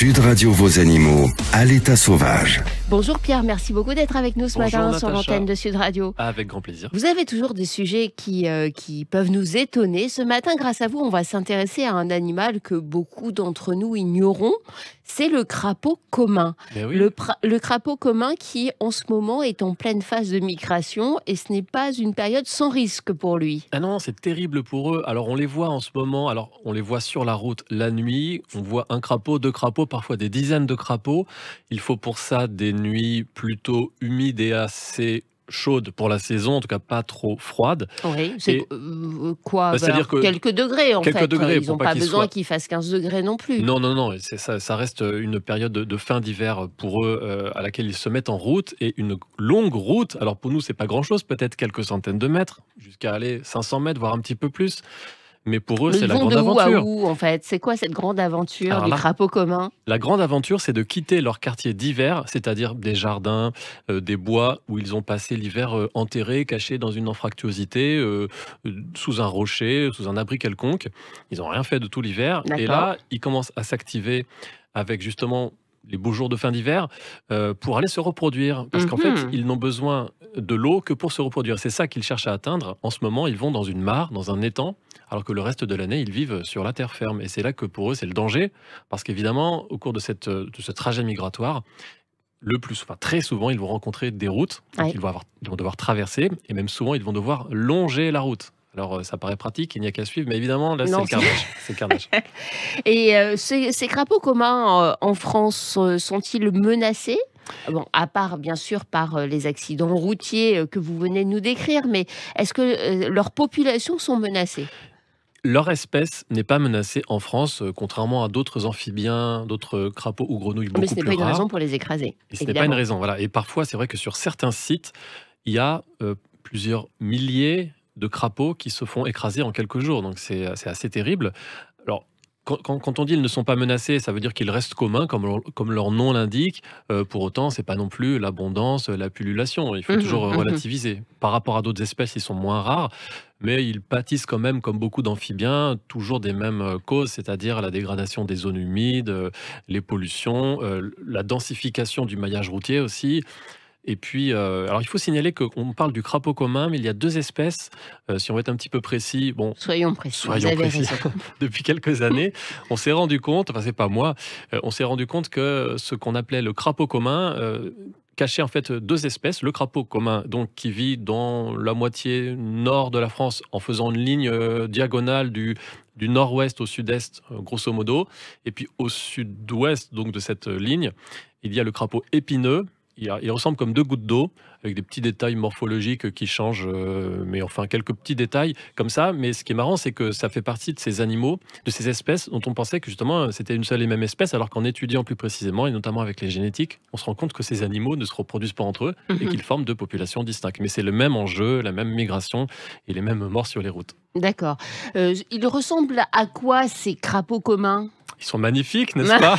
Sud Radio Vos Animaux, à l'état sauvage. Bonjour Pierre, merci beaucoup d'être avec nous ce matin Natacha. sur l'antenne de Sud Radio. Avec grand plaisir. Vous avez toujours des sujets qui peuvent nous étonner. Ce matin, grâce à vous, on va s'intéresser à un animal que beaucoup d'entre nous ignorons. C'est le crapaud commun. Oui. Le crapaud commun qui, en ce moment, est en pleine phase de migration et ce n'est pas une période sans risque pour lui. Ah non, c'est terrible pour eux. Alors on les voit en ce moment, on les voit sur la route la nuit, on voit un crapaud, deux crapauds, parfois des dizaines de crapauds. Il faut pour ça des nuits plutôt humides et assez chaudes pour la saison, en tout cas pas trop froides. Oui, c'est quoi c'est-à-dire que quelques degrés en quelques fait. degrés, Ils n'ont pour pas qu'il besoin soit... qu'il fasse 15 degrés non plus. Non, ça reste une période de fin d'hiver pour eux à laquelle ils se mettent en route, et une longue route. Alors pour nous, c'est pas grand-chose, peut-être quelques centaines de mètres, jusqu'à aller 500 mètres, voire un petit peu plus. Mais pour eux, c'est la grande aventure. Ils vont de où à où, en fait? C'est quoi cette grande aventure du crapaud commun? La grande aventure, c'est de quitter leur quartier d'hiver, c'est-à-dire des jardins, des bois où ils ont passé l'hiver enterrés, cachés dans une anfractuosité, sous un rocher, sous un abri quelconque. Ils n'ont rien fait de tout l'hiver. Et là, ils commencent à s'activer avec justement les beaux jours de fin d'hiver pour aller se reproduire. Parce qu'en fait, ils n'ont besoin de l'eau que pour se reproduire. C'est ça qu'ils cherchent à atteindre. En ce moment, ils vont dans une mare, dans un étang, alors que le reste de l'année, ils vivent sur la terre ferme. Et c'est là que pour eux, c'est le danger. Parce qu'évidemment, au cours de ce trajet migratoire, très souvent, ils vont rencontrer des routes qu'ils vont devoir traverser. Et même souvent, ils vont devoir longer la route. Alors, ça paraît pratique, il n'y a qu'à suivre, mais évidemment, là, c'est le carnage. C'est le carnage. Et ces crapauds communs en France sont-ils menacés? Bon, à part, bien sûr, par les accidents routiers que vous venez de nous décrire, mais est-ce que leurs populations sont menacées? Leur espèce n'est pas menacée en France, contrairement à d'autres amphibiens, d'autres crapauds ou grenouilles beaucoup plus rares. Mais ce n'est pas une raison pour les écraser. Et ce n'est pas une raison, voilà. Et parfois, c'est vrai que sur certains sites, il y a plusieurs milliers de crapauds qui se font écraser en quelques jours. Donc c'est assez terrible. Alors, quand on dit qu'ils ne sont pas menacés, ça veut dire qu'ils restent communs, comme leur nom l'indique. Pour autant, c'est pas non plus l'abondance, la pullulation. Il faut toujours relativiser. Par rapport à d'autres espèces, ils sont moins rares, mais ils pâtissent quand même, comme beaucoup d'amphibiens, toujours des mêmes causes, c'est-à-dire la dégradation des zones humides, les pollutions, la densification du maillage routier aussi. Et puis, alors il faut signaler qu'on parle du crapaud commun, mais il y a deux espèces, si on veut être un petit peu précis. Bon, soyons précis. Vous avez raison. Depuis quelques années, on s'est rendu compte, enfin c'est pas moi, on s'est rendu compte que ce qu'on appelait le crapaud commun cachait en fait deux espèces. Le crapaud commun, donc qui vit dans la moitié nord de la France, en faisant une ligne diagonale du nord-ouest au sud-est, grosso modo, et puis au sud-ouest donc de cette ligne, il y a le crapaud épineux. Il ressemble comme deux gouttes d'eau, avec des petits détails morphologiques qui changent, mais enfin quelques petits détails comme ça. Mais ce qui est marrant, c'est que ça fait partie de ces animaux, de ces espèces dont on pensait que justement c'était une seule et même espèce, alors qu'en étudiant plus précisément, et notamment avec les génétiques, on se rend compte que ces animaux ne se reproduisent pas entre eux et qu'ils forment deux populations distinctes. Mais c'est le même enjeu, la même migration et les mêmes morts sur les routes. D'accord. Ils ressemblent à quoi ces crapauds communs? Ils sont magnifiques, n'est-ce pas?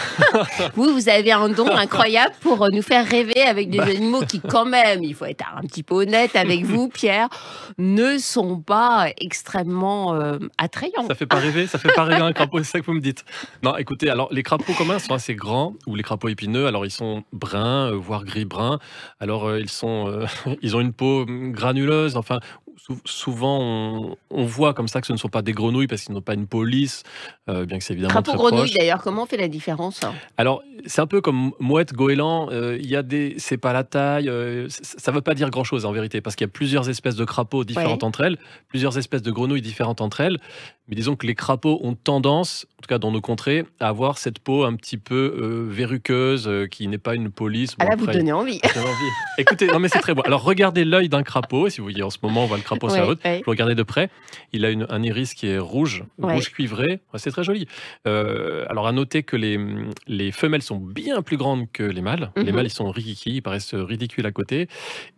Vous avez un don incroyable pour nous faire rêver avec des animaux qui, quand même, il faut être un petit peu honnête avec vous, Pierre, ne sont pas extrêmement attrayants. Ça fait pas rêver un crapaud, c'est ça que vous me dites. Non, écoutez, alors les crapauds communs sont assez grands, ou les crapauds épineux, alors ils sont bruns, voire gris-brun. Alors ils ont une peau granuleuse, enfin... Souvent, on voit comme ça que ce ne sont pas des grenouilles parce qu'ils n'ont pas une peau lisse, bien que c'est évidemment très proche. Crapaud-grenouille, d'ailleurs, comment on fait la différence? Alors, c'est un peu comme mouette, goéland. C'est pas la taille. Ça ne veut pas dire grand-chose en vérité, parce qu'il y a plusieurs espèces de crapauds différentes entre elles, plusieurs espèces de grenouilles différentes entre elles. Mais disons que les crapauds ont tendance, en tout cas dans nos contrées, à avoir cette peau un petit peu verruqueuse, qui n'est pas une peau lisse. Bon, vous donnez envie. Écoutez, non mais c'est très beau. Alors regardez l'œil d'un crapaud. Si vous voyez en ce moment, on voit le crapaud sur la route. Vous regardez de près, il a un iris qui est rouge cuivré. C'est très joli. Alors à noter que les femelles sont bien plus grandes que les mâles. Les mâles, ils sont rikiki, ils paraissent ridicules à côté.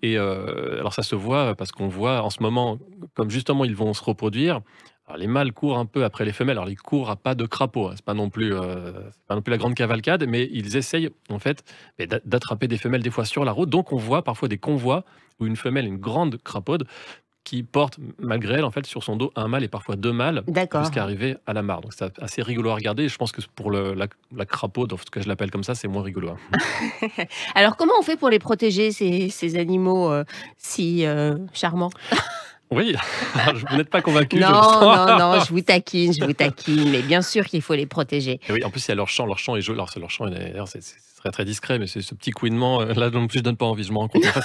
Et alors ça se voit parce qu'on voit en ce moment, comme justement ils vont se reproduire. Alors, les mâles courent un peu après les femelles. Alors, ils courent à pas de crapaud. C'est pas non plus la grande cavalcade, mais ils essayent en fait d'attraper des femelles des fois sur la route. Donc, on voit parfois des convois où une femelle, une grande crapaude, qui porte, malgré elle, en fait, sur son dos, un mâle et parfois 2 mâles, D'accord. jusqu'à arriver à la mare. Donc c'est assez rigolo à regarder. Et je pense que pour la crapaud, en tout cas je l'appelle comme ça, c'est moins rigolo. Hein. Alors, comment on fait pour les protéger, ces animaux si charmants? Oui, vous n'êtes pas convaincu. Non, non, non, je vous taquine, mais bien sûr qu'il faut les protéger. Et oui, en plus, il y a leur chant est joli. Alors, leur chant, d'ailleurs, c'est très très discret, mais c'est ce petit couinement, là non plus, je donne pas envie, je me rends compte. Enfin,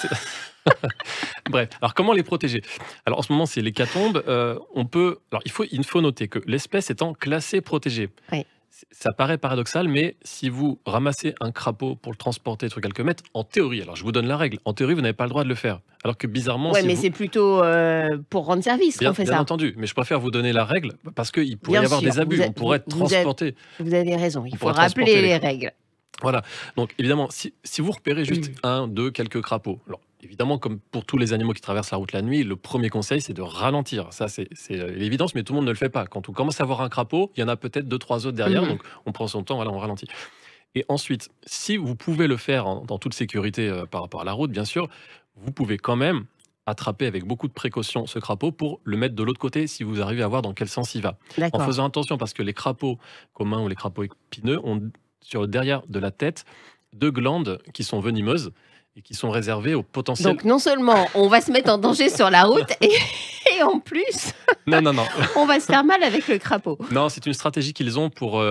bref, alors comment les protéger? Alors en ce moment, c'est l'hécatombe. Alors il faut noter que l'espèce étant classée protégée. Oui. Ça paraît paradoxal, mais si vous ramassez un crapaud pour le transporter sur quelques mètres, en théorie, alors je vous donne la règle, en théorie, vous n'avez pas le droit de le faire. Alors que bizarrement, Ouais, si mais vous... c'est plutôt pour rendre service qu'on fait Bien ça. entendu, mais je préfère vous donner la règle parce qu'il pourrait Bien y avoir sûr, des abus. On pourrait transporter. Vous avez raison, il On faut pourrait transporter rappeler les les règles. Voilà. Donc évidemment, si vous repérez juste un, deux, quelques crapauds, alors évidemment, comme pour tous les animaux qui traversent la route la nuit, le premier conseil, c'est de ralentir. Ça, c'est l'évidence, mais tout le monde ne le fait pas. Quand on commence à voir un crapaud, il y en a peut-être 2, 3 autres derrière, donc on prend son temps, voilà, on ralentit. Et ensuite, si vous pouvez le faire dans toute sécurité par rapport à la route, bien sûr, vous pouvez quand même attraper avec beaucoup de précaution ce crapaud pour le mettre de l'autre côté si vous arrivez à voir dans quel sens il va. En D'accord. faisant attention parce que les crapauds communs ou les crapauds épineux ont sur le derrière de la tête 2 glandes qui sont venimeuses et qui sont réservées au potentiel. Donc non seulement on va se mettre en danger sur la route et en plus Non. on va se faire mal avec le crapaud. Non, c'est une stratégie qu'ils ont pour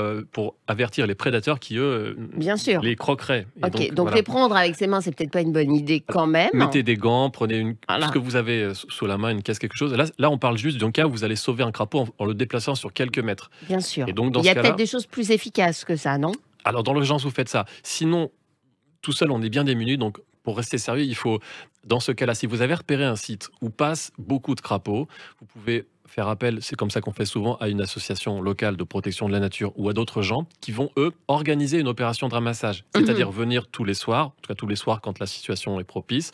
avertir les prédateurs qui, eux, Bien sûr. les croqueraient. Et Ok, donc voilà. les prendre avec ses mains, c'est peut-être pas une bonne idée quand même. Mettez des gants, prenez Voilà. ce que vous avez sous la main, une caisse, quelque chose. Là, on parle juste d'un cas où vous allez sauver un crapaud en le déplaçant sur quelques mètres. Bien sûr. Et donc, dans Il y a ce cas-là, peut-être des choses plus efficaces que ça, non? alors dans l'urgence, vous faites ça. Sinon, tout seul, on est bien démuni. Donc, pour rester sérieux, il faut, dans ce cas-là, si vous avez repéré un site où passent beaucoup de crapauds, vous pouvez faire appel, c'est comme ça qu'on fait souvent, à une association locale de protection de la nature ou à d'autres gens qui vont, eux, organiser une opération de ramassage. C'est-à-dire venir tous les soirs, en tout cas tous les soirs quand la situation est propice.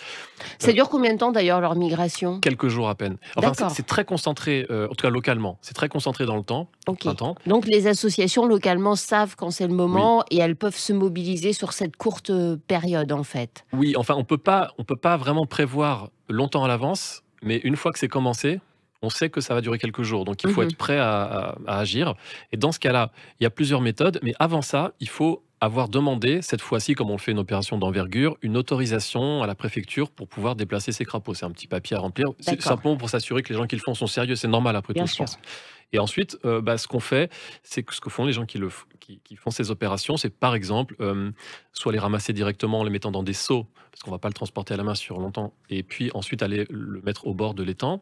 Ça dure combien de temps d'ailleurs leur migration? Quelques jours à peine. Enfin, D'accord. c'est très concentré, en tout cas localement, c'est très concentré dans le temps. Ok. Printemps. Donc les associations localement savent quand c'est le moment et elles peuvent se mobiliser sur cette courte période en fait. Oui, enfin, on peut pas vraiment prévoir longtemps à l'avance, mais une fois que c'est commencé, on sait que ça va durer quelques jours. Donc, il faut être prêt à agir. Et dans ce cas-là, il y a plusieurs méthodes. Mais avant ça, il faut avoir demandé, cette fois-ci, comme on fait une opération d'envergure, une autorisation à la préfecture pour pouvoir déplacer ces crapauds. C'est un petit papier à remplir. C'est D'accord. simplement pour s'assurer que les gens qui le font sont sérieux. C'est normal après Bien tout, je sûr. pense. Et ensuite, ce qu'on fait, c'est que ce que font les gens qui font ces opérations, c'est par exemple, soit les ramasser directement en les mettant dans des seaux, parce qu'on ne va pas le transporter à la main sur longtemps, et puis ensuite aller le mettre au bord de l'étang,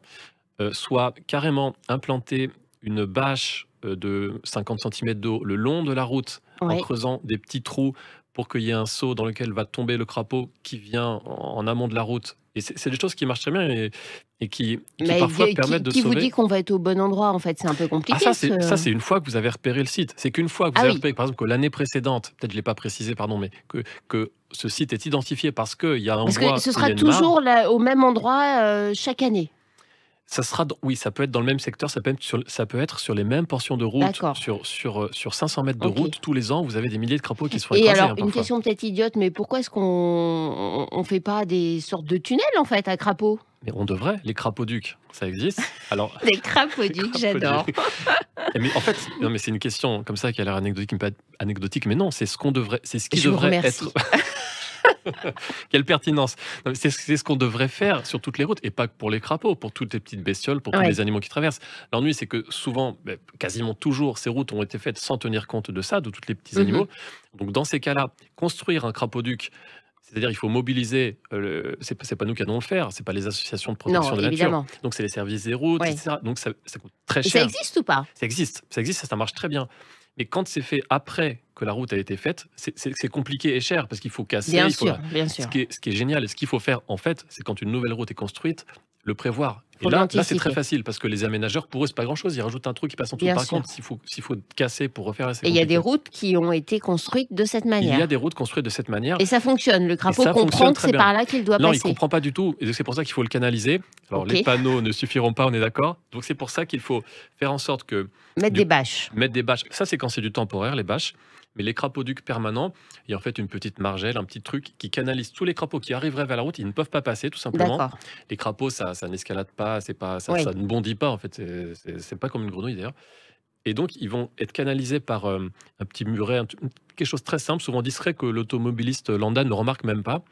soit carrément implanter une bâche de 50 cm d'eau le long de la route, en Ouais. creusant des petits trous pour qu'il y ait un seau dans lequel va tomber le crapaud qui vient en amont de la route. Et c'est des choses qui marchent très bien et qui Mais parfois permettent de qui vous sauver. dit qu'on va être au bon endroit en fait? C'est un peu compliqué. Ah, ça, c'est une fois que vous avez repéré le site. C'est qu'une fois que vous Ah avez oui. repéré, par exemple, que l'année précédente, peut-être je ne l'ai pas précisé, pardon, mais que ce site est identifié parce qu'il y a un Parce bois. que ce où il y sera a une mare. toujours au même endroit chaque année. Ça sera, oui, ça peut être dans le même secteur, ça peut être sur les mêmes portions de route, D'accord. sur 500 mètres de Ok. route, tous les ans, vous avez des milliers de crapauds qui se font Et écraser, alors, hein, une parfois. question peut-être idiote, mais pourquoi est-ce qu'on on fait pas des sortes de tunnels en fait à crapauds? Mais on devrait, les crapauducs, ça existe. Alors, Des crapauducs, j'adore. mais en fait, non, mais c'est une question comme ça qui a l'air anecdotique, mais non, c'est ce qui Je vous devrait remercie. être. Quelle pertinence. Non, mais c'est ce qu'on devrait faire sur toutes les routes, et pas que pour les crapauds, pour toutes les petites bestioles, pour tous Ouais. les animaux qui traversent. L'ennui, c'est que souvent, quasiment toujours, ces routes ont été faites sans tenir compte de ça, de tous les petits animaux. Donc dans ces cas-là, construire un crapauduc, c'est-à-dire il faut mobiliser, c'est pas nous qui allons le faire, c'est pas les associations de protection Non, de la nature. évidemment. Donc c'est les services des routes, Ouais. etc. Donc ça coûte très Et ça cher. existe ou pas? Ça existe, ça marche très bien. Mais quand c'est fait après que la route a été faite, c'est compliqué et cher parce qu'il faut casser. Bien il faut sûr, bien sûr. ce qui est génial et ce qu'il faut faire, en fait, c'est quand une nouvelle route est construite, le prévoir. Faut Et là, c'est l'anticiper. très facile parce que les aménageurs, pour eux, c'est pas grand-chose. Ils rajoutent un trou qui passe en dessous. Bien Par sûr. contre, s'il faut casser pour refaire, c'est Et il y a des compliqué. routes qui ont été construites de cette Il y a manière. des routes construites de cette manière. Et ça fonctionne. Le crapaud ça comprend fonctionne que très c'est bien. par là qu'il doit Non, il passer. comprend pas du tout. Et c'est pour ça qu'il faut le canaliser. Alors, Ok. les panneaux ne suffiront pas, on est d'accord. Donc, c'est pour ça qu'il faut faire en sorte que Mettre des bâches. mettre des bâches. Ça, c'est quand c'est du temporaire, les bâches. Mais les crapauducs permanents, il y a en fait une petite margelle, un petit truc qui canalise tous les crapauds qui arriveraient vers la route. Ils ne peuvent pas passer, tout simplement. D'accord. Les crapauds, ça n'escalade pas, Oui. ça ne bondit pas, en fait. C'est pas comme une grenouille, d'ailleurs. Et donc, ils vont être canalisés par un petit muret, quelque chose de très simple, souvent discret, que l'automobiliste lambda ne remarque même pas.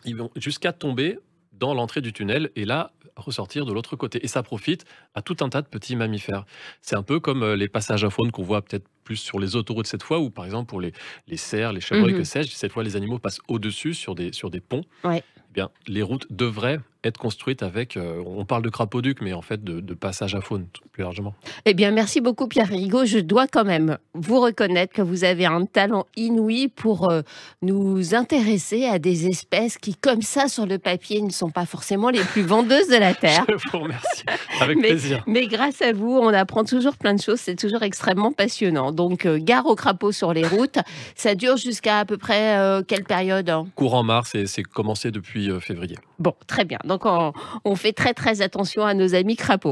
Ils vont jusqu'à tomber dans l'entrée du tunnel et là, ressortir de l'autre côté. Et ça profite à tout un tas de petits mammifères. C'est un peu comme les passages à faune qu'on voit peut-être plus sur les autoroutes cette fois, ou par exemple pour les cerfs, les chevreuils, que sais-je, cette fois les animaux passent au-dessus sur des ponts. Ouais. Eh bien, les routes devraient être construites avec, on parle de crapauduc, mais en fait de passage à faune, plus largement. Eh bien, merci beaucoup, Pierre Rigaud. Je dois quand même vous reconnaître que vous avez un talent inouï pour nous intéresser à des espèces qui, comme ça, sur le papier, ne sont pas forcément les plus vendeuses de la Terre. Je vous remercie, avec Mais, plaisir. mais grâce à vous, on apprend toujours plein de choses. C'est toujours extrêmement passionnant. Donc, gare aux crapauds sur les routes. Ça dure jusqu'à à peu près quelle période, hein? Courant mars, et c'est commencé depuis février. Bon, très bien. Donc, on fait très, très attention à nos amis crapauds.